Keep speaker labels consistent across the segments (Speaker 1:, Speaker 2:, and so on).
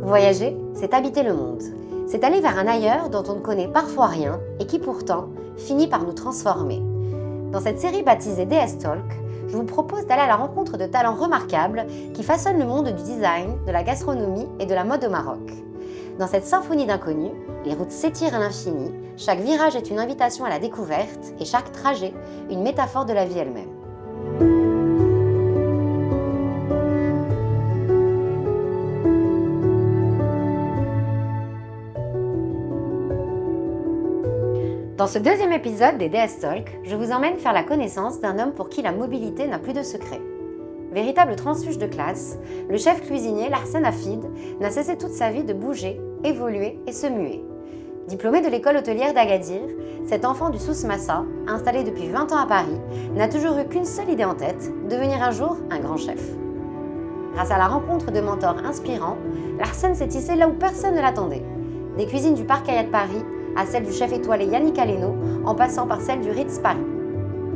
Speaker 1: Voyager, c'est habiter le monde. C'est aller vers un ailleurs dont on ne connaît parfois rien et qui pourtant finit par nous transformer. Dans cette série baptisée DS Talk, je vous propose d'aller à la rencontre de talents remarquables qui façonnent le monde du design, de la gastronomie et de la mode au Maroc. Dans cette symphonie d'inconnus, les routes s'étirent à l'infini, chaque virage est une invitation à la découverte et chaque trajet une métaphore de la vie elle-même. Dans ce deuxième épisode des DS Talk, je vous emmène faire la connaissance d'un homme pour qui la mobilité n'a plus de secret. Véritable transfuge de classe, le chef cuisinier Larsen Hafid n'a cessé toute sa vie de bouger, évoluer et se muer. Diplômé de l'école hôtelière d'Agadir, cet enfant du Souss Massa, installé depuis 20 ans à Paris, n'a toujours eu qu'une seule idée en tête, devenir un jour un grand chef. Grâce à la rencontre de mentors inspirants, Larsen s'est tissé là où personne ne l'attendait. Des cuisines du Parc Hyatt Paris à celle du chef étoilé Yannick Aleno, en passant par celle du Ritz Paris.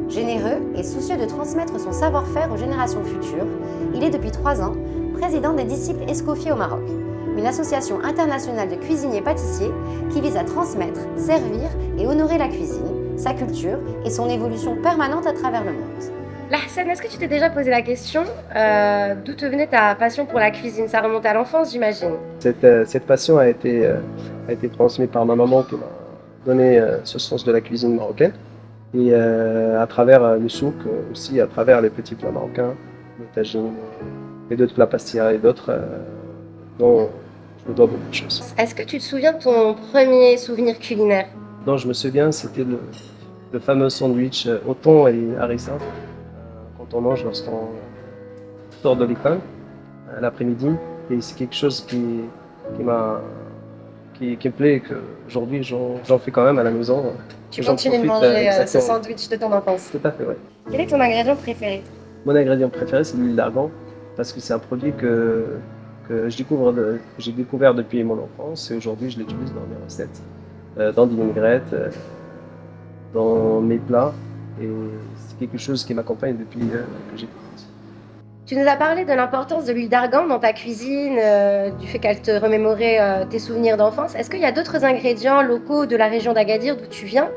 Speaker 1: Généreux et soucieux de transmettre son savoir-faire aux générations futures, il est depuis 3 ans président des disciples Escoffier au Maroc, une association internationale de cuisiniers-pâtissiers qui vise à transmettre, servir et honorer la cuisine, sa culture et son évolution permanente à travers le monde. Larsen, est-ce que tu t'es déjà posé la question d'où te venait ta passion pour la cuisine? Ça remonte à l'enfance, j'imagine.
Speaker 2: Cette passion a été transmise par ma maman qui m'a donné ce sens de la cuisine marocaine. Et à travers le souk, aussi à travers les petits plats marocains, le tagine et d'autres plats pastilla et d'autres dont je me dois beaucoup de choses.
Speaker 1: Est-ce que tu te souviens de ton premier souvenir culinaire?
Speaker 2: Dont je me souviens, c'était le fameux sandwich au thon et harissa quand on mange lorsqu'on sort de l'école l'après-midi. Et c'est quelque chose qui me plaît et qu'aujourd'hui j'en fais quand même à la maison.
Speaker 1: Tu continues de manger ce sandwich de ton enfance?
Speaker 2: Tout à fait, oui.
Speaker 1: Quel est ton ingrédient préféré?
Speaker 2: Mon ingrédient préféré, c'est l'huile d'argan, parce que c'est un produit que j'ai découvert depuis mon enfance et aujourd'hui je l'utilise dans mes recettes, dans des vinaigrettes, dans mes plats, et c'est quelque chose qui m'accompagne depuis que j'ai petit.
Speaker 1: Tu nous as parlé de l'importance de l'huile d'argan dans ta cuisine, du fait qu'elle te remémorait tes souvenirs d'enfance. Est-ce qu'il y a d'autres ingrédients locaux de la région d'Agadir d'où tu viens,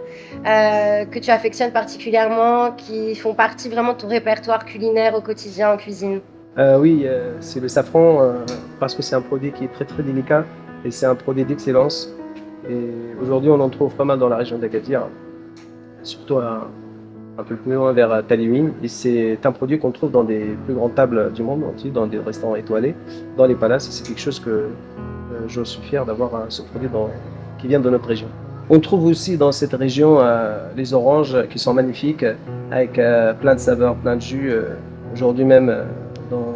Speaker 1: que tu affectionnes particulièrement, qui font partie vraiment de ton répertoire culinaire au quotidien en cuisine?
Speaker 2: Oui, c'est le safran, parce que c'est un produit qui est très très délicat et c'est un produit d'excellence. Et aujourd'hui on en trouve pas mal dans la région d'Agadir, surtout un peu plus loin vers Taléouine, et c'est un produit qu'on trouve dans des plus grandes tables du monde entier, dans des restaurants étoilés, dans les palaces, et c'est quelque chose que je suis fier d'avoir ce produit qui vient de notre région. On trouve aussi dans cette région les oranges qui sont magnifiques, avec plein de saveurs, plein de jus. Aujourd'hui même, dans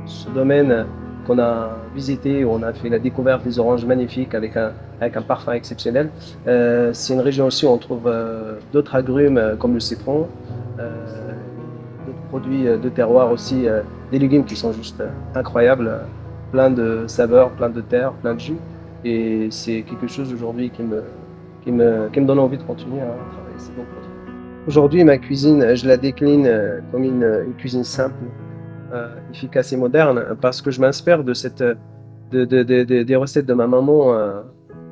Speaker 2: ce domaine qu'on a visité, où on a fait la découverte des oranges magnifiques avec un parfum exceptionnel. C'est une région aussi où on trouve d'autres agrumes comme le citron, d'autres produits de terroir aussi, des légumes qui sont juste incroyables, plein de saveurs, plein de terre, plein de jus. Et c'est quelque chose aujourd'hui qui me donne envie de continuer à travailler ces bons produits. Aujourd'hui, ma cuisine, je la décline comme une cuisine simple, efficace et moderne, parce que je m'inspire des recettes de ma maman,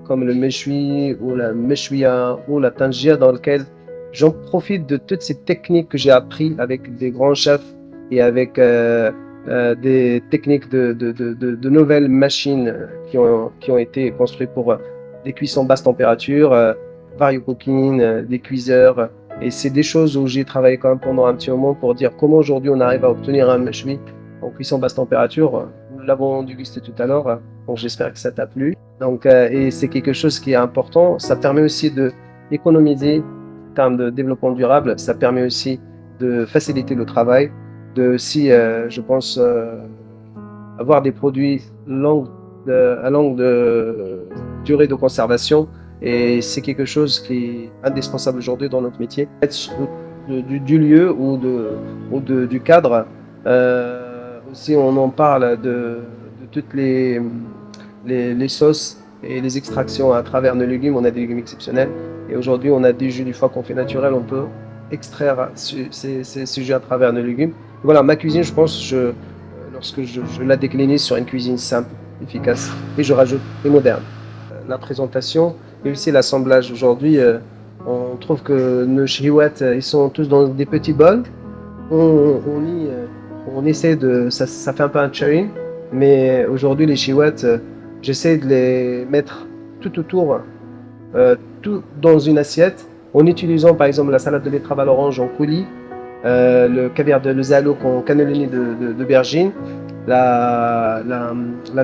Speaker 2: comme le méchoui ou la méchouia ou la tangia, dans lequel j'en profite de toutes ces techniques que j'ai apprises avec des grands chefs et avec des techniques de nouvelles machines qui ont été construites pour des cuissons basse température, vario-cooking, des cuiseurs. Et c'est des choses où j'ai travaillé quand même pendant un petit moment pour dire comment aujourd'hui on arrive à obtenir un méchoui en cuisson basse température. Nous l'avons dégusté tout à l'heure, donc j'espère que ça t'a plu. Donc, et c'est quelque chose qui est important. Ça permet aussi d'économiser en termes de développement durable. Ça permet aussi de faciliter le travail, de aussi, je pense, avoir des produits à longue durée de conservation. Et c'est quelque chose qui est indispensable aujourd'hui dans notre métier. Du lieu ou du cadre, aussi on en parle de toutes les sauces et les extractions à travers nos légumes. On a des légumes exceptionnels et aujourd'hui on a des jus du foie qu'on fait naturel. On peut extraire ces jus à travers nos légumes. Voilà, ma cuisine, je pense, lorsque je la déclinais sur une cuisine simple, efficace et je rajoute et moderne. La présentation et aussi l'assemblage. Aujourd'hui, on trouve que nos chihuahuas, ils sont tous dans des petits bols. On essaie de... Ça fait un peu un sharing, mais aujourd'hui, les chihuahuas, j'essaie de les mettre tout autour, tout dans une assiette, en utilisant par exemple la salade de betterave à l'orange en coulis, le caviar de l'Ozalo en cannelloni de bergine, la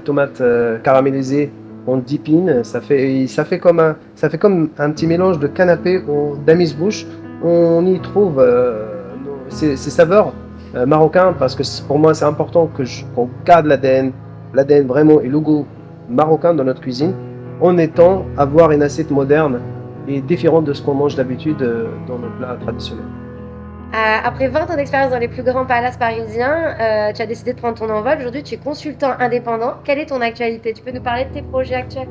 Speaker 2: tomate caramélisée en dipping. Ça fait comme un petit mélange de canapé d'amuse-bouche. On y trouve ces saveurs marocaines parce que pour moi c'est important qu'on garde l'ADN vraiment et le goût marocain dans notre cuisine en étant avoir une assiette moderne et différente de ce qu'on mange d'habitude dans nos plats traditionnels.
Speaker 1: Après 20 ans d'expérience dans les plus grands palaces parisiens, tu as décidé de prendre ton envol. Aujourd'hui, tu es consultant indépendant. Quelle est ton actualité? Tu peux nous parler de tes projets actuels?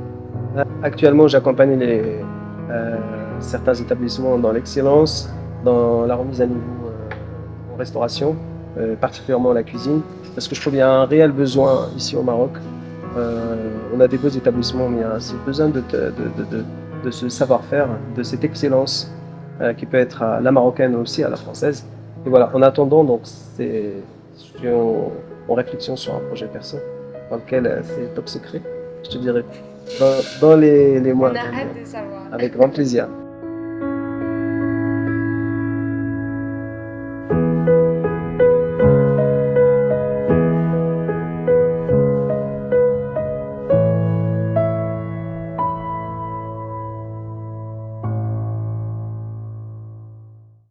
Speaker 2: Actuellement, j'accompagne certains établissements dans l'excellence, dans la remise à niveau en restauration, particulièrement la cuisine, parce que je trouve qu'il y a un réel besoin ici au Maroc. On a des beaux établissements, mais il y a ce besoin de ce savoir-faire, de cette excellence qui peut être à la marocaine aussi à la française. Et voilà, en attendant, donc je suis en réflexion sur un projet perso dans lequel c'est top secret, je te dirais, dans les mois.
Speaker 1: On a hâte de savoir.
Speaker 2: Avec grand plaisir.